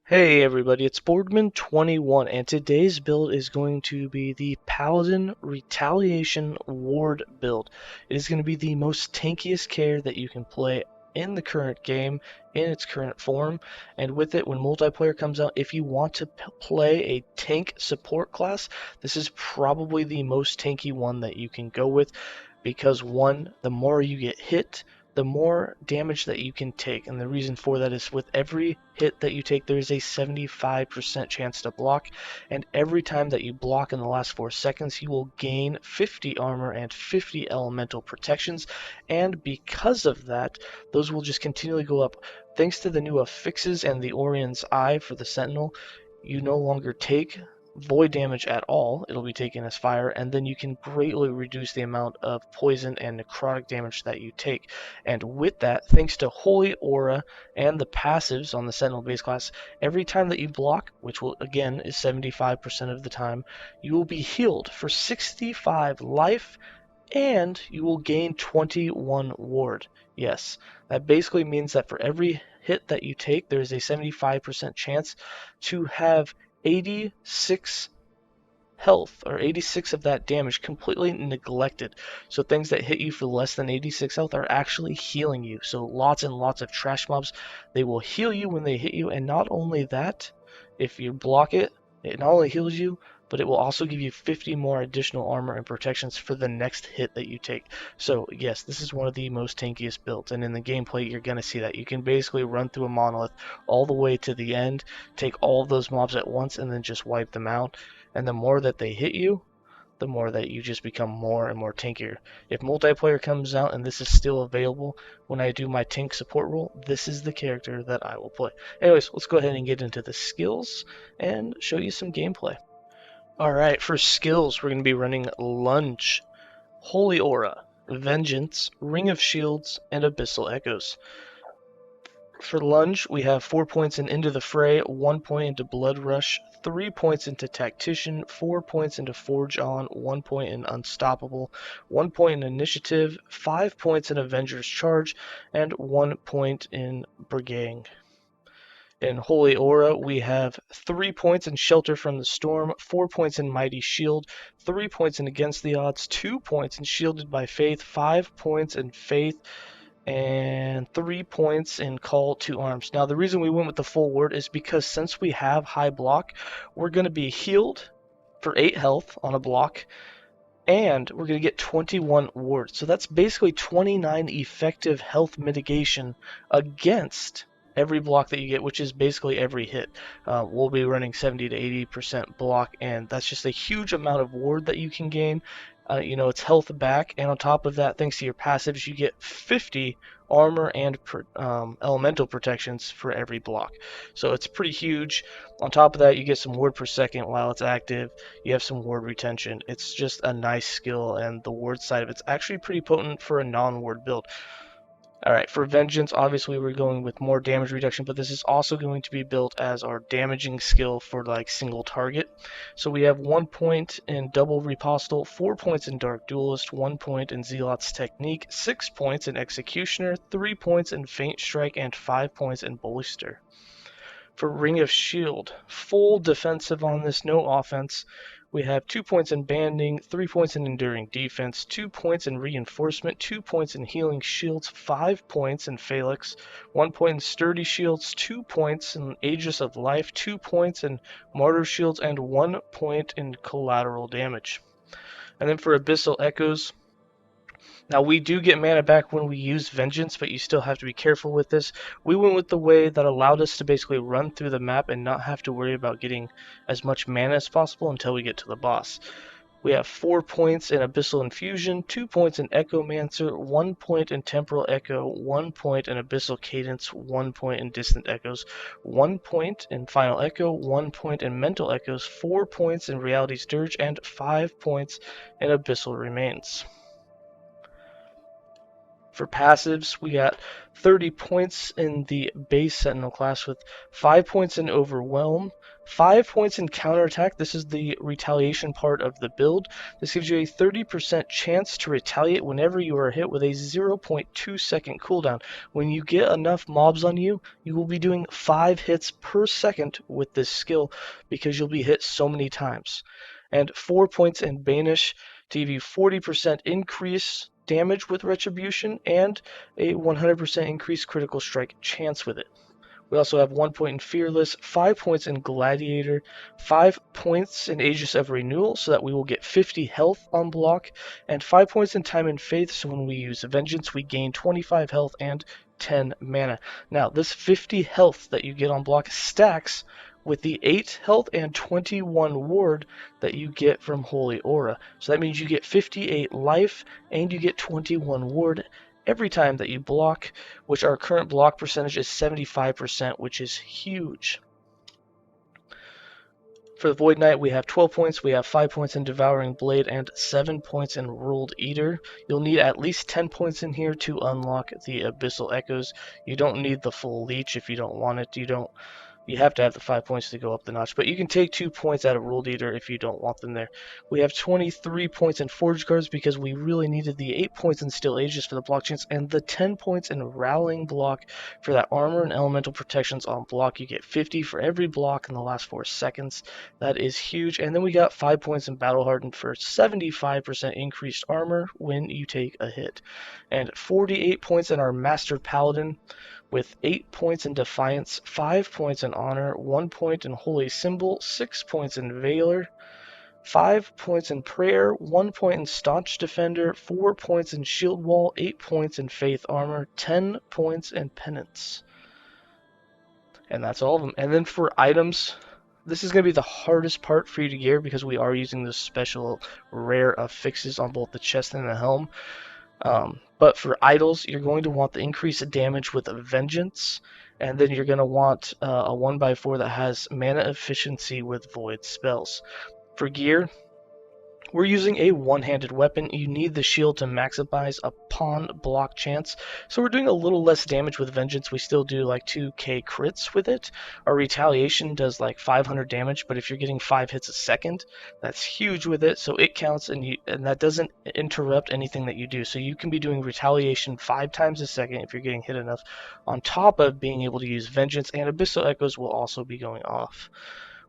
Hey everybody, it's Boardman21, and today's build is going to be the Paladin Retaliation Ward build. It is going to be the most tankiest care that you can play in the current game, in its current form, and with it, when multiplayer comes out, if you want to play a tank support class, this is probably the most tanky one that you can go with, because one, the more you get hit, the more damage that you can take. And the reason for that is with every hit that you take, there is a 75% chance to block. And every time that you block in the last 4 seconds, you will gain 50 armor and 50 elemental protections. And because of that, those will just continually go up. Thanks to the new affixes and the Orion's Eye for the Sentinel, you no longer take void damage at all. It'll be taken as fire, and then you can greatly reduce the amount of poison and necrotic damage that you take. And with that, thanks to Holy Aura and the passives on the Sentinel base class, every time that you block, which will again is 75% of the time, you will be healed for 65 life, and you will gain 21 ward. Yes, that basically means that for every hit that you take, there is a 75% chance to have 86 health, or 86 of that damage, completely neglected. So things that hit you for less than 86 health are actually healing you. So lots and lots of trash mobs, they will heal you when they hit you, and not only that, if you block it, it not only heals you, but it will also give you 50 more additional armor and protections for the next hit that you take. So yes, this is one of the most tankiest builds, and in the gameplay you're going to see that. You can basically run through a monolith all the way to the end, take all of those mobs at once, and then just wipe them out. And the more that they hit you, the more that you just become more and more tankier. If multiplayer comes out and this is still available when I do my tank support role, this is the character that I will play. Anyways, let's go ahead and get into the skills and show you some gameplay. Alright, for skills, we're going to be running Lunge, Holy Aura, Vengeance, Ring of Shields, and Abyssal Echoes. For Lunge, we have 4 points in Into the Fray, 1 point into Blood Rush, 3 points into Tactician, 4 points into Forge On, 1 point in Unstoppable, 1 point in Initiative, 5 points in Avenger's Charge, and 1 point in Brigade. In Holy Aura, we have 3 points in Shelter from the Storm, 4 points in Mighty Shield, 3 points in Against the Odds, 2 points in Shielded by Faith, 5 points in Faith, and 3 points in Call to Arms. Now, the reason we went with the full word is because since we have high block, we're going to be healed for 8 health on a block, and we're going to get 21 wards. So that's basically 29 effective health mitigation against every block that you get, which is basically every hit. We'll be running 70 to 80% block, and that's just a huge amount of ward that you can gain. It's health back, and on top of that, thanks to your passives, you get 50 armor and elemental protections for every block. So it's pretty huge. On top of that, you get some ward per second while it's active. You have some ward retention. It's just a nice skill, and the ward side of it's actually pretty potent for a non-ward build. Alright, for Vengeance, obviously we're going with more damage reduction, but this is also going to be built as our damaging skill for like single target. So we have 1 point in Double Ripostal, 4 points in Dark Duelist, 1 point in Zealot's Technique, 6 points in Executioner, 3 points in Faint Strike, and 5 points in Bolster. For Ring of Shield, full defensive on this, no offense. We have 2 points in Banding, 3 points in Enduring Defense, 2 points in Reinforcement, 2 points in Healing Shields, 5 points in Phalanx, 1 point in Sturdy Shields, 2 points in Aegis of Life, 2 points in Martyr Shields, and 1 point in Collateral Damage. And then for Abyssal Echoes, now, we do get mana back when we use Vengeance, but you still have to be careful with this. We went with the way that allowed us to basically run through the map and not have to worry about getting as much mana as possible until we get to the boss. We have 4 points in Abyssal Infusion, 2 points in Echomancer, 1 point in Temporal Echo, 1 point in Abyssal Cadence, 1 point in Distant Echoes, 1 point in Final Echo, 1 point in Mental Echoes, 4 points in Reality's Dirge, and 5 points in Abyssal Remains. For passives, we got 30 points in the base Sentinel class with 5 points in Overwhelm, 5 points in Counterattack. This is the retaliation part of the build. This gives you a 30% chance to retaliate whenever you are hit with a 0.2 second cooldown. When you get enough mobs on you, you will be doing 5 hits per second with this skill because you'll be hit so many times. And 4 points in Banish to give you 40% increase damage with Retribution and a 100% increased critical strike chance with it. We also have 1 point in Fearless, 5 points in Gladiator, 5 points in Aegis of Renewal, so that we will get 50 health on block, and 5 points in Time and Faith, so when we use Vengeance, we gain 25 health and 10 mana. Now, this 50 health that you get on block stacks with the 8 health and 21 ward that you get from Holy Aura. So that means you get 58 life and you get 21 ward every time that you block, which our current block percentage is 75%, which is huge. For the Void Knight, we have 12 points, we have 5 points in Devouring Blade, and 7 points in Ruled Eater. You'll need at least 10 points in here to unlock the Abyssal Echoes. You don't need the full leech if you don't want it. You have to have the 5 points to go up the notch, but you can take 2 points out of Ruled Eater if you don't want them there. We have 23 points in Forge Guards because we really needed the 8 points in Steel Aegis for the block chance, and the 10 points in Rallying Block for that armor and elemental protections on block. You get 50 for every block in the last 4 seconds. That is huge. And then we got 5 points in Battle Hardened for 75% increased armor when you take a hit. And 48 points in our Master Paladin, with 8 points in Defiance, 5 points in Honor, 1 point in Holy Symbol, 6 points in Veiler, 5 points in Prayer, 1 point in Staunch Defender, 4 points in Shield Wall, 8 points in Faith Armor, 10 points in Penance. And that's all of them. And then for items, this is going to be the hardest part for you to gear because we are using this special rare affixes on both the chest and the helm. But for idols, you're going to want the increased damage with Vengeance, and then you're going to want a 1x4 that has mana efficiency with void spells. For gear, we're using a one-handed weapon. You need the shield to maximize upon block chance, so we're doing a little less damage with Vengeance. We still do like 2k crits with it. Our retaliation does like 500 damage, but if you're getting 5 hits a second, that's huge with it, so it counts, and that doesn't interrupt anything that you do. So you can be doing retaliation 5 times a second if you're getting hit enough, on top of being able to use Vengeance, and Abyssal Echoes will also be going off.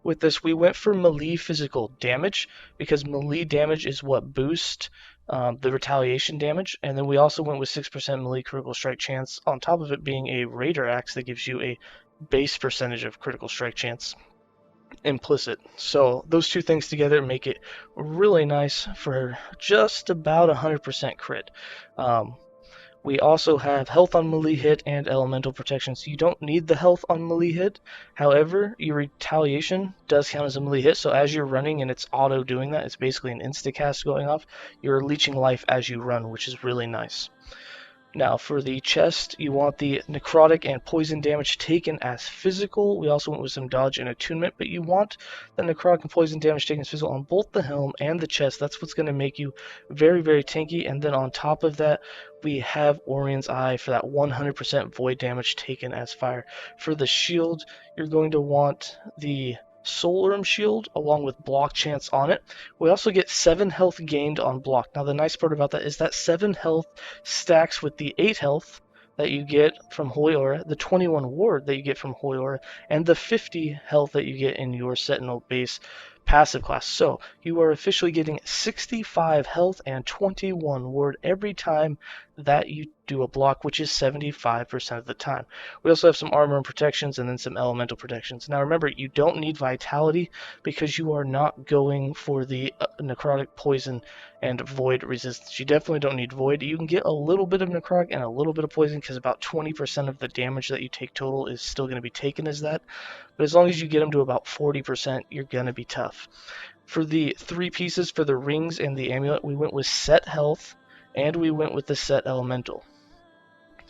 With this, we went for melee physical damage because melee damage is what boosts the retaliation damage, and then we also went with 6% melee critical strike chance, on top of it being a Raider Axe that gives you a base percentage of critical strike chance implicit. So those two things together make it really nice for just about 100% crit. We also have health on melee hit and elemental protection, so you don't need the health on melee hit. However, your retaliation does count as a melee hit, so as you're running and it's auto doing that, it's basically an insta-cast going off, you're leeching life as you run, which is really nice. Now, for the chest, you want the necrotic and poison damage taken as physical. We also went with some dodge and attunement, but you want the necrotic and poison damage taken as physical on both the helm and the chest. That's what's going to make you very, very tanky. And then on top of that, we have Orion's Eye for that 100% void damage taken as fire. For the shield, you're going to want the Solar Shield along with block chance on it. We also get 7 health gained on block. Now the nice part about that is that 7 health stacks with the 8 health that you get from Holy Aura, the 21 ward that you get from Holy Aura, and the 50 health that you get in your Sentinel base passive class. So you are officially getting 65 health and 21 ward every time that you do a block, which is 75% of the time. We also have some armor and protections and then some elemental protections. Now remember, you don't need vitality because you are not going for the necrotic, poison, and void resistance. You definitely don't need void. You can get a little bit of necrotic and a little bit of poison because about 20% of the damage that you take total is still going to be taken as that. But as long as you get them to about 40%, you're going to be tough. For the 3 pieces for the rings and the amulet, we went with set health and we went with the set elemental.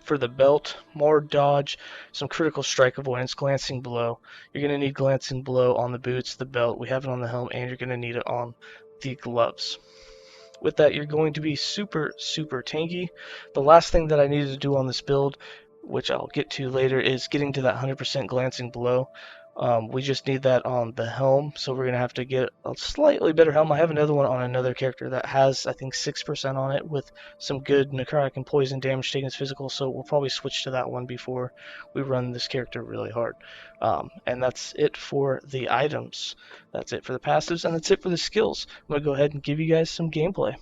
For the belt, more dodge, some critical strike avoidance, glancing blow. You're going to need glancing blow on the boots, the belt, we have it on the helm, and you're going to need it on the gloves. With that, you're going to be super tanky. The last thing that I needed to do on this build, which I'll get to later, is getting to that 100% glancing blow. We just need that on the helm, so we're going to have to get a slightly better helm. I have another one on another character that has, I think, 6% on it with some good necrotic and poison damage taken as physical, so we'll probably switch to that one before we run this character really hard. And that's it for the items. That's it for the passives, and that's it for the skills. I'm going to go ahead and give you guys some gameplay.